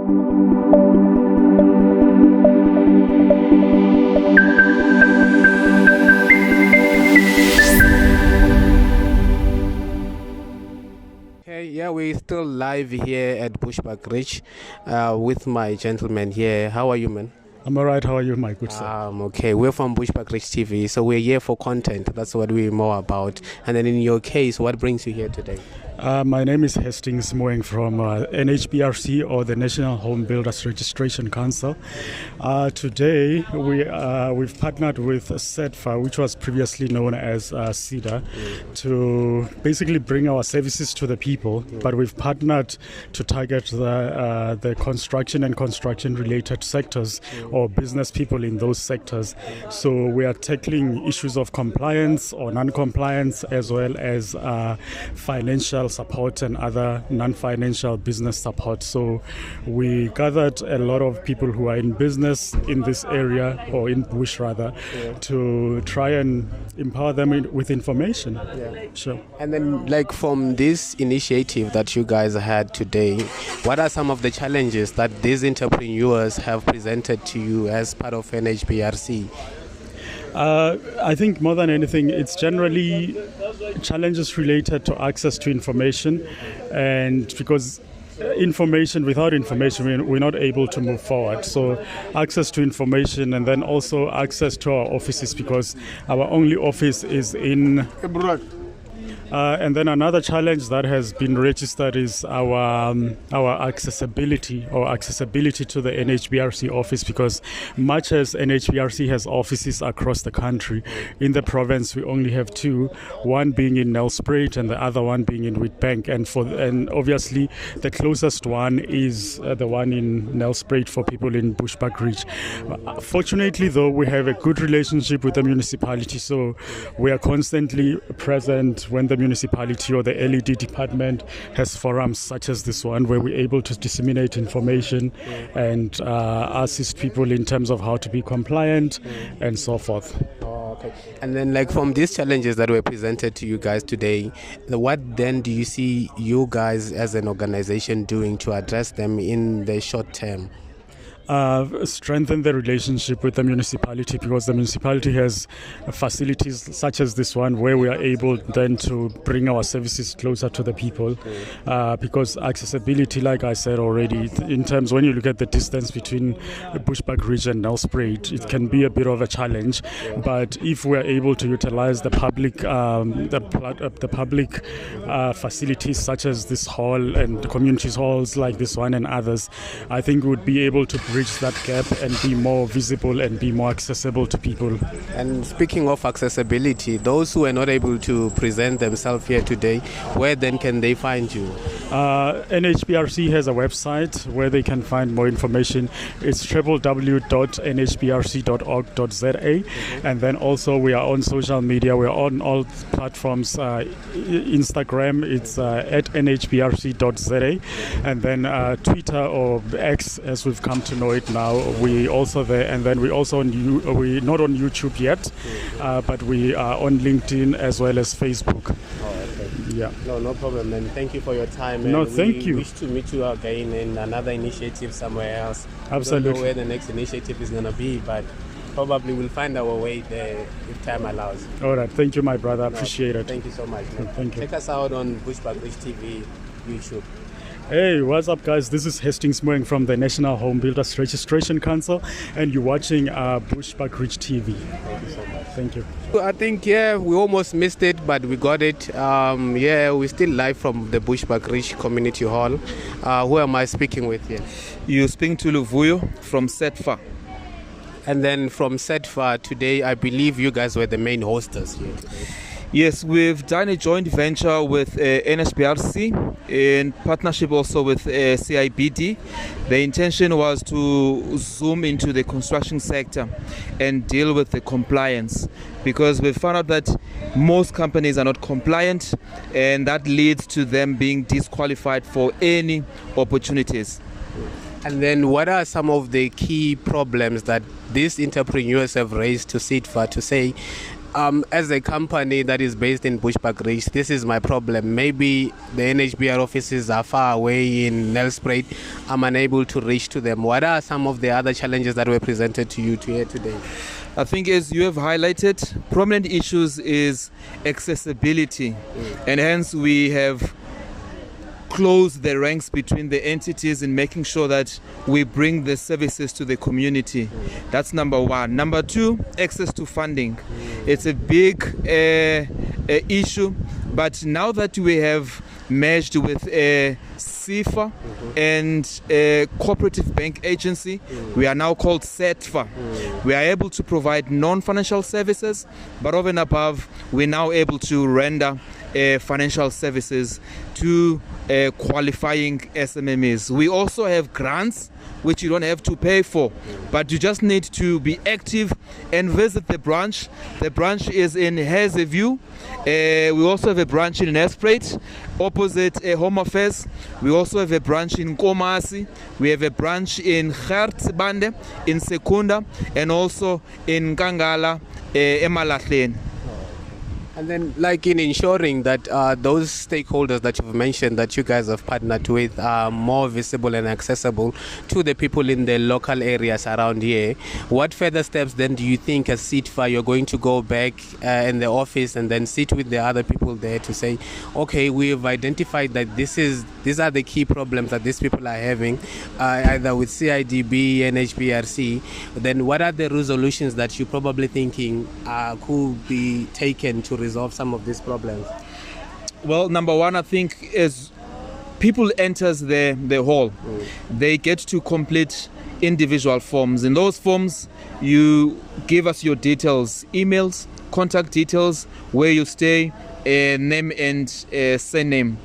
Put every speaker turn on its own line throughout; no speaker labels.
Yeah, we're still live here at Bushbuckridge with my gentleman here. How are you, man?
I'm all right. How are you, my good sir?
Okay. We're from Bushbuckridge TV, so we're here for content. That's what we're more about. And then in your case, what brings you here today?
My name is Hastings Moeng from NHBRC, or the National Home Builders Registration Council. Today, we've partnered with Sedfa, which was previously known as SEDA, to basically bring our services to the people. But we've partnered to target the construction and construction-related sectors, or business people in those sectors. So we are tackling issues of compliance or non-compliance, as well as financial support and other non-financial business support. So we gathered a lot of people who are in business in this area, or in Bush rather, to try and empower them with information.
Yeah.
Sure.
And then, like, from this initiative that you guys had today, what are some of the challenges that these entrepreneurs have presented to you as part of NHBRC?
I think more than anything, it's generally challenges related to access to information, and because without information, we're not able to move forward. So access to information, and then also access to our offices, because our only office is in and then another challenge that has been registered is our accessibility to the NHBRC office, because much as NHBRC has offices across the country, in the province we only have two, one being in Nelspruit and the other one being in Witbank, and obviously the closest one is the one in Nelspruit for people in Bushbuckridge. Fortunately though, we have a good relationship with the municipality, so we are constantly present when the municipality or the LED department has forums such as this one, where we're able to disseminate information and assist people in terms of how to be compliant and so forth.
Okay. And then, like, from these challenges that were presented to you guys today, what then do you see you guys as an organization doing to address them in the short term?
Strengthen the relationship with the municipality, because the municipality has facilities such as this one where we are able then to bring our services closer to the people, because accessibility, like I said already, in terms when you look at the distance between Bushbuckridge and Nelspruit, it can be a bit of a challenge. But if we are able to utilize the public facilities such as this hall and the community halls like this one and others, I think we would be able to bridge that gap and be more visible and be more accessible to people.
And speaking of accessibility, those who are not able to present themselves here today, where then can they find you?
NHBRC has a website where they can find more information. It's www.nhbrc.org.za, and then also we are on social media. We are on all platforms. Instagram, it's at nhbrc.za, and then Twitter, or X as we've come to know it now, we also there. And then we also we're not on YouTube yet, but we are on LinkedIn as well as Facebook. Yeah.
No problem, and thank you for your time.
No, thank you.
We wish to meet you again in another initiative somewhere else.
Absolutely.
We don't know where the next initiative is going to be, but probably we'll find our way there if time allows.
All right. Thank you, my brother. Appreciate it.
Thank you so much, man.
Thank you.
Check us out on Bushbuckridge TV, YouTube.
Hey, what's up, guys? This is Hastings Moeng from the National Home Builders Registration Council, and you're watching Bushbuckridge TV.
Thank you so much.
Thank you.
I think, we almost missed it, but we got it. We're still live from the Bushbuckridge Community Hall. Who am I speaking with here?
You're speaking to Luvuyo from Sedfa.
And then from Sedfa today, I believe you guys were the main hosters here today.
Yes, we've done a joint venture with NHBRC in partnership also with CIBD. The intention was to zoom into the construction sector and deal with the compliance, because we found out that most companies are not compliant, and that leads to them being disqualified for any opportunities.
And then what are some of the key problems that these entrepreneurs have raised to Sedfa to say, as a company that is based in Bushbuckridge, this is my problem. Maybe the NHBR offices are far away in Nelspruit. I'm unable to reach to them. What are some of the other challenges that were presented to you here today?
I think, as you have highlighted, prominent issues is accessibility, and hence we have close the ranks between the entities in making sure that we bring the services to the community. That's number one. Number two, access to funding. It's a big issue, but now that we have merged with Sedfa and a cooperative bank agency, we are now called Sedfa. We are able to provide non-financial services, but over and above, we're now able to render financial services to qualifying SMMEs. We also have grants which you don't have to pay for, but you just need to be active and visit the branch. The branch is in Hazyview. We also have a branch in Nelspruit, opposite Home Affairs. We also have a branch in Komasi. We have a branch in Gertsbande, in Secunda, and also in Kangala, Emalahleni.
And then, like, in ensuring that those stakeholders that you've mentioned that you guys have partnered with are more visible and accessible to the people in the local areas around here, what further steps then do you think as Sedfa you're going to go back in the office and then sit with the other people there to say, okay, we've identified that these are the key problems that these people are having, either with CIDB, NHBRC, then what are the resolutions that you're probably thinking could be taken to resolve some of these problems?
Well, number one, I think, as people enters the hall, they get to complete individual forms. In those forms, you give us your details, emails, contact details, where you stay, name and surname.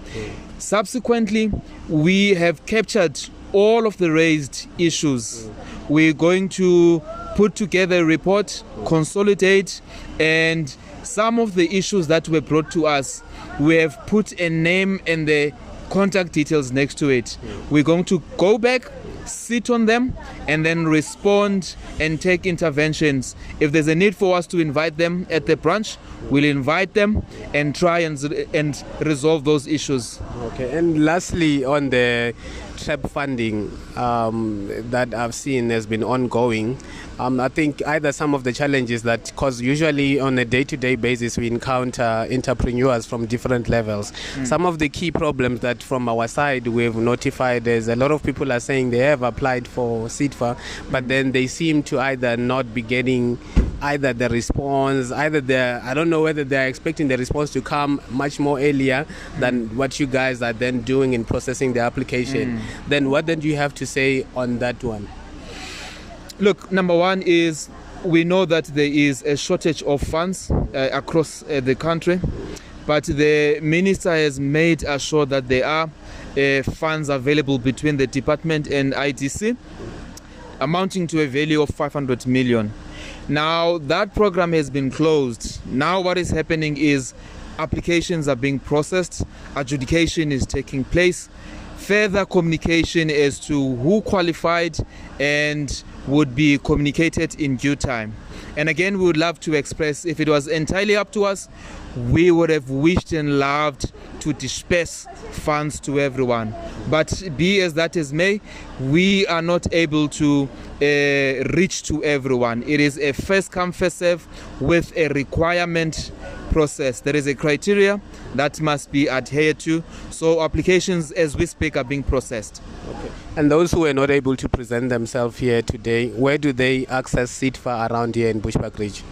Subsequently, we have captured all of the raised issues. We're going to put together a report, consolidate, and some of the issues that were brought to us, we have put a name and the contact details next to it. We're going to go back, sit on them, and then respond and take interventions. If there's a need for us to invite them at the branch, we'll invite them and try and resolve those issues.
Okay, and lastly, on the TREP funding that I've seen has been ongoing, I think either some of the challenges that, because usually on a day-to-day basis we encounter entrepreneurs from different levels. Some of the key problems that from our side we've notified is a lot of people are saying they have applied for Sedfa, but then they seem to either not be getting either the response, I don't know whether they're expecting the response to come much more earlier than what you guys are then doing in processing the application. Then what then do you have to say on that one?
Look, number one is we know that there is a shortage of funds across the country, but the minister has made sure that there are funds available between the department and IDC, amounting to a value of 500 million. Now that program has been closed. Now what is happening is applications are being processed, adjudication is taking place, further communication as to who qualified and would be communicated in due time. And again, we would love to express, if it was entirely up to us, we would have wished and loved to disperse funds to everyone. But be as that is may, we are not able to reach to everyone. It is a first come, first serve with a requirement process. There is a criteria that must be adhered to. So applications as we speak are being processed.
Okay. And those who were not able to present themselves here today, where do they access Sedfa around here in Bushbuckridge?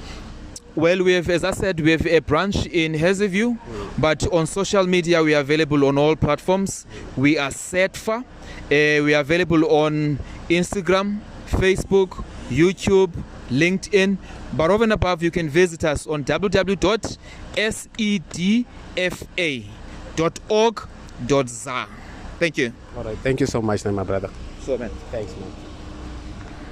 Well, we have, as I said, we have a branch in Hazyview, but on social media we are available on all platforms. We are Sedfa. We are available on Instagram, Facebook, YouTube, LinkedIn. But over and above, you can visit us on www.sedfa.org.za. Thank you.
All right. Thank you so much, my brother.
Sure, man.
Thanks, man.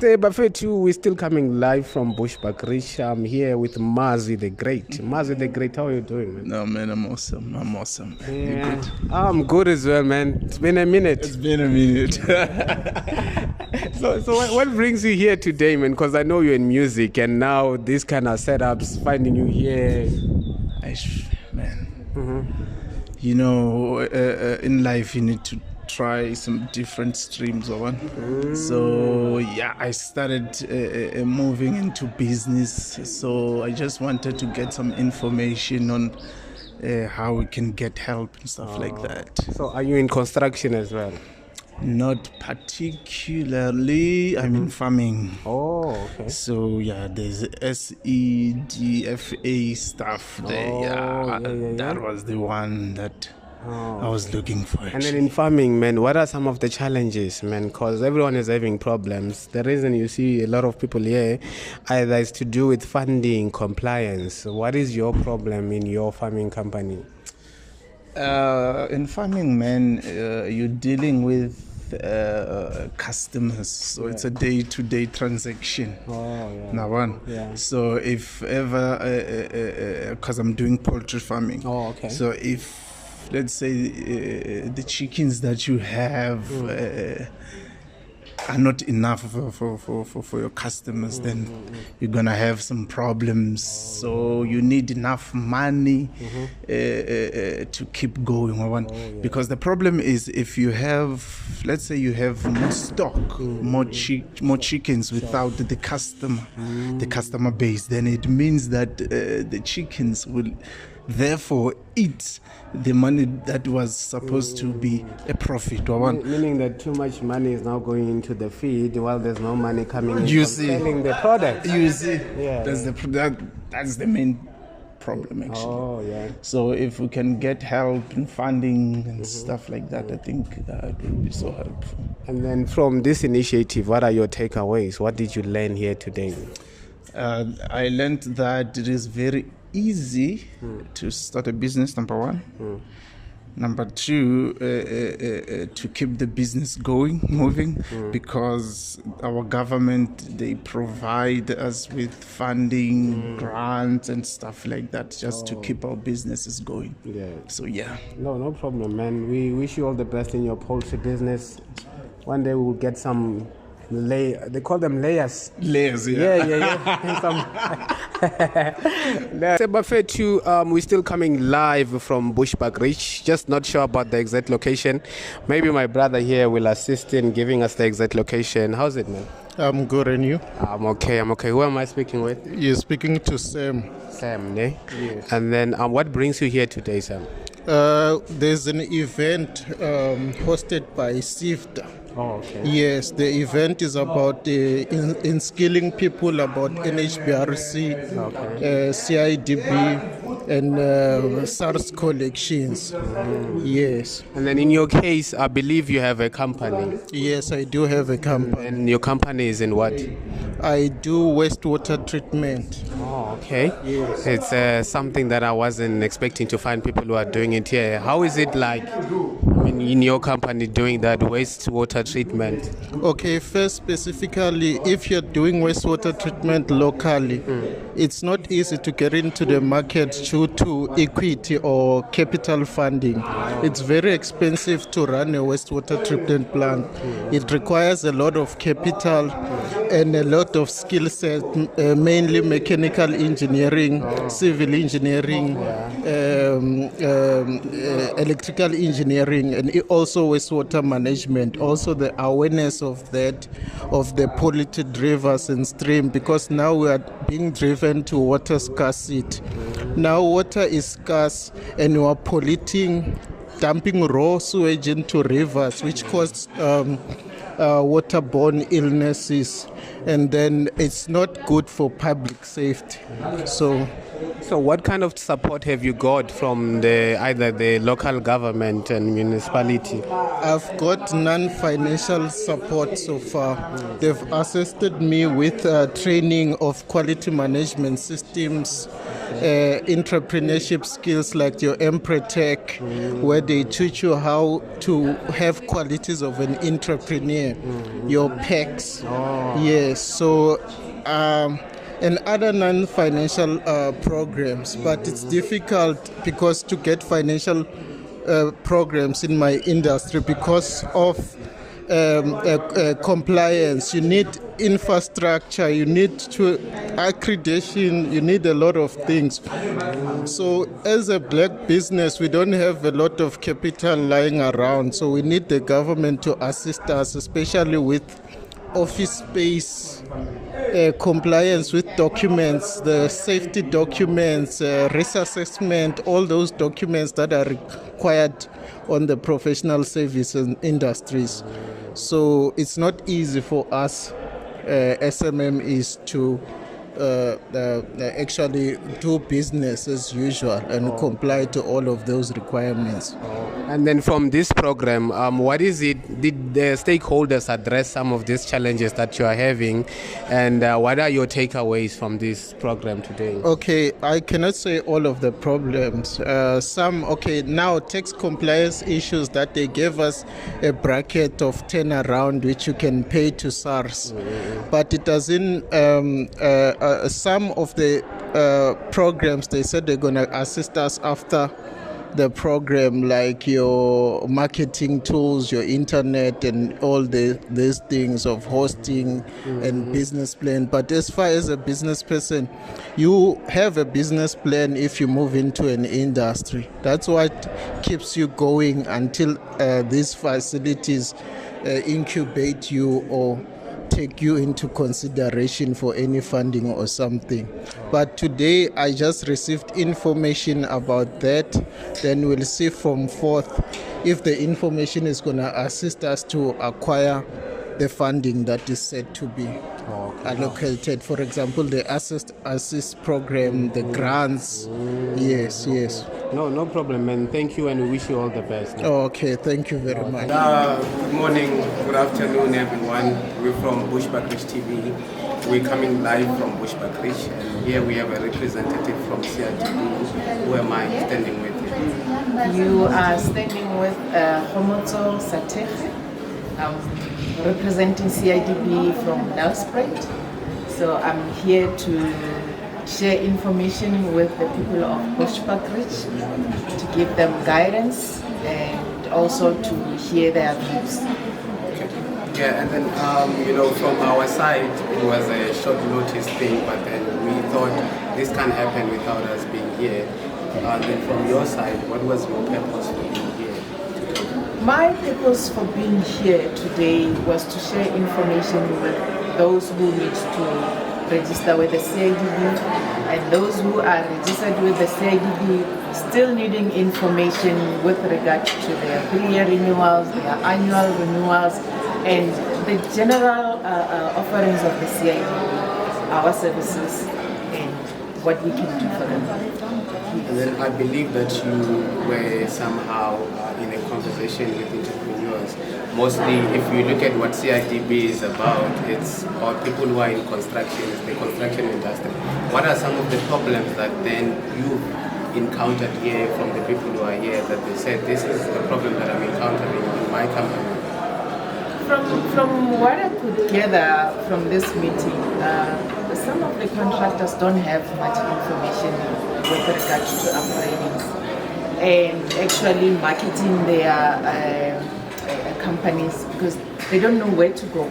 Bafethu, we're still coming live from Bushbuckridge. I'm here with Mazi the Great. Mazi the Great, how are you doing, man?
No, man, I'm awesome.
Yeah.
You good?
I'm good as well, man. It's been a minute.
It's been a minute.
So what brings you here today, man? Because I know you're in music, and now these kind of setups, finding you here.
Man, you know, in life you need to try some different streams or one. So yeah, I started moving into business. So I just wanted to get some information on how we can get help and stuff like that.
So are you in construction as well?
Not particularly. I'm in farming.
Oh, okay.
So yeah, there's SEDFA stuff there. Yeah. That was the one that I was looking for.
And then in farming, man, what are some of the challenges, man? Because everyone is having problems. The reason you see a lot of people here either is to do with funding, compliance. What is your problem in your farming company?
In farming, man, you're dealing with customers, so it's a day-to-day transaction. Now one. So if ever, because I'm doing poultry farming. So if, let's say, the chickens that you have are not enough for your customers, then you're gonna have some problems. So you need enough money to keep going. Because the problem is, if you have, let's say you have more stock, more chickens without the customer base, then it means that the chickens will therefore eat the money that was supposed to be a profit.
Meaning that too much money is now going into the feed while there's no money coming in
from
selling the product.
You see, that's the main problem actually. So if we can get help in funding and stuff like that, I think that will be so helpful.
And then from this initiative, what are your takeaways? What did you learn here today?
I learned that it is very easy to start a business, number one. Number two, to keep the business moving, because our government, they provide us with funding, grants and stuff like that, just to keep our businesses going. So yeah.
No problem, man. We wish you all the best in your poultry business. One day we will get some they call them layers.
Yeah.
Bafethu, we're still coming live from Bushbuckridge. Just not sure about the exact location. Maybe my brother here will assist in giving us the exact location. How's it, man?
I'm good, and you?
I'm okay. Who am I speaking with?
You're speaking to Sam.
Sam, ne? Yes. And then what brings you here today, Sam?
There's an event hosted by Sedfa.
Oh, okay.
Yes, the event is about inskilling people about NHBRC, CIDB, and SARS collections. Yes.
And then in your case, I believe you have a company.
Yes, I do have a company.
And your company is in what?
I do wastewater treatment.
Oh, okay.
Yes.
It's something that I wasn't expecting to find people who are doing it here. How is it like in your company doing that wastewater treatment?
Okay, first specifically, if you're doing wastewater treatment locally, it's not easy to get into the market due to equity or capital funding. It's very expensive to run a wastewater treatment plant. It requires a lot of capital and a lot of skill set, mainly mechanical engineering, civil engineering, electrical engineering, and also wastewater management. Also the awareness of that, of the polluted rivers and stream, because now we are being driven to water scarcity. Now water is scarce and we are polluting, dumping raw sewage into rivers, which causes waterborne illnesses, and then it's not good for public safety. So
what kind of support have you got from either the local government and municipality?
I've got non-financial support so far. They've assisted me with training of quality management systems, entrepreneurship skills like your Empretech, where they teach you how to have qualities of an entrepreneur. your PACs. Yes, so and other non-financial programs, but it's difficult because to get financial programs in my industry because of compliance. You need infrastructure, you need to accreditation, you need a lot of things. So as a black business, we don't have a lot of capital lying around, so we need the government to assist us, especially with office space, compliance with documents, the safety documents, risk assessment, all those documents that are required on the professional services industries. So it's not easy for us SMMEs to actually do business as usual and comply to all of those requirements.
And then from this program, what is it? Did the stakeholders address some of these challenges that you are having, and what are your takeaways from this program today?
Okay, I cannot say all of the problems. Now tax compliance issues that they gave us a bracket of 10 around which you can pay to SARS, but it doesn't. Some of the programs they said they're going to assist us after the program, like your marketing tools, your internet, and all these things of hosting and business plan. But as far as a business person, you have a business plan if you move into an industry. That's what keeps you going until these facilities incubate you or take you into consideration for any funding or something. But today I just received information about that. Then we'll see from forth if the information is going to assist us to acquire the funding that is said to be allocated. For example, the assist program, the grants. Yes.
No problem, and thank you, and we wish you all the best.
Okay, thank you very much.
Good morning, good afternoon, everyone. We're from Bushbuckridge TV. We're coming live from Bushbuckridge, and here we have a representative from CIDB. Who am I standing with?
You are standing with Homotso Sateche. Representing CIDB from Nelspruit. So I'm here to share information with the people of Bushbuckridge, to give them guidance and also to hear their views.
Yeah, and then from our side, it was a short notice thing, but then we thought this can't happen without us being here. Then from your side, what was your purpose for being here?
My purpose for being here today was to share information with those who need to register with the CIDB and those who are registered with the CIDB still needing information with regard to their 3-year renewals, their annual renewals, and the general offerings of the CIDB, our services, and what we can do for them.
And then I believe that you were somehow in a conversation with entrepreneurs. Mostly, if you look at what CIDB is about, it's about people who are in construction, it's the construction industry. What are some of the problems that then you encountered here from the people who are here that they said, this is the problem that I'm encountering in my company?
From what I could gather from this meeting, some of the contractors don't have much information with regards to upgrading and actually marketing their companies because they don't know where to go.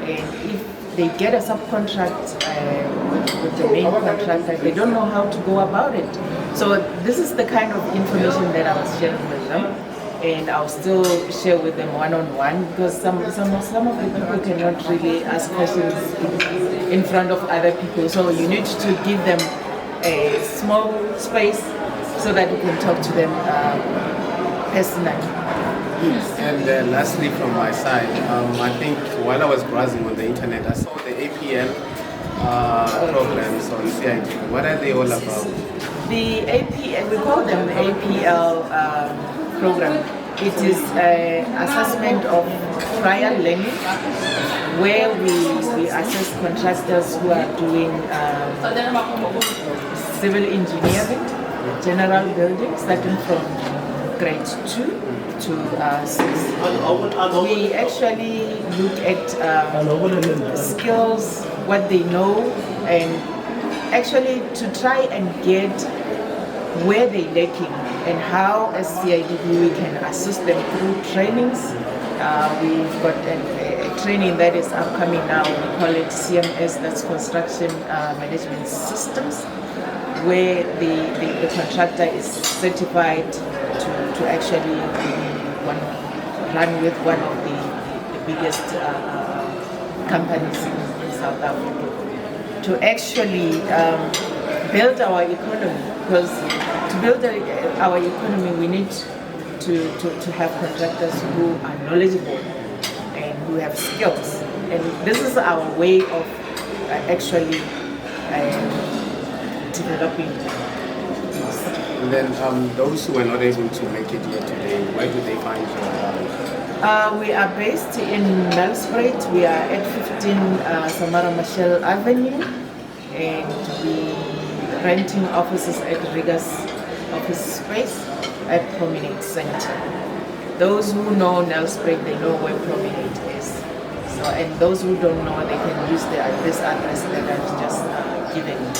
And if they get a subcontract with the main contractor, they don't know how to go about it. So this is the kind of information that I was sharing with them. And I'll still share with them one-on-one because some of the people cannot really ask questions in front of other people. So you need to give them a small space so that you can talk to them personally. Yes.
And lastly, from my side, I think while I was browsing on the internet, I saw the APL programs on CIT. What are they all about?
The APL, we call them the APL program. It is an assessment of trial learning where we assess contractors who are doing civil engineering, general building, starting from grade 2 to 6. We actually look at skills, what they know, and actually to try and get where they're lacking and how as CIDB we can assist them through trainings. We've got a training that is upcoming now. We call it CMS, that's Construction Management Systems, where the contractor is certified to actually run with one of the biggest companies in South Africa. To actually build our economy, because to build our economy we need to have contractors who are knowledgeable and who have skills. And this is our way of actually developing this.
And then those who were not able to make it here today, where do they find you?
We are based in Nelspruit. We are at 15 Samara Machel Avenue, and we renting offices at Riga's office space at Promenade Center. Those who know Nelspruit, they know where Promenade is. So, and those who don't know, they can use this address that I've just given you.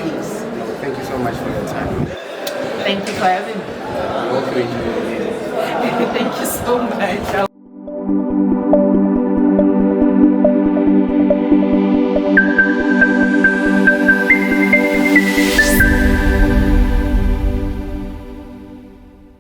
Please.
Thank you so much for your time.
Thank you for having me.
I hope you enjoy it.
Thank you so much.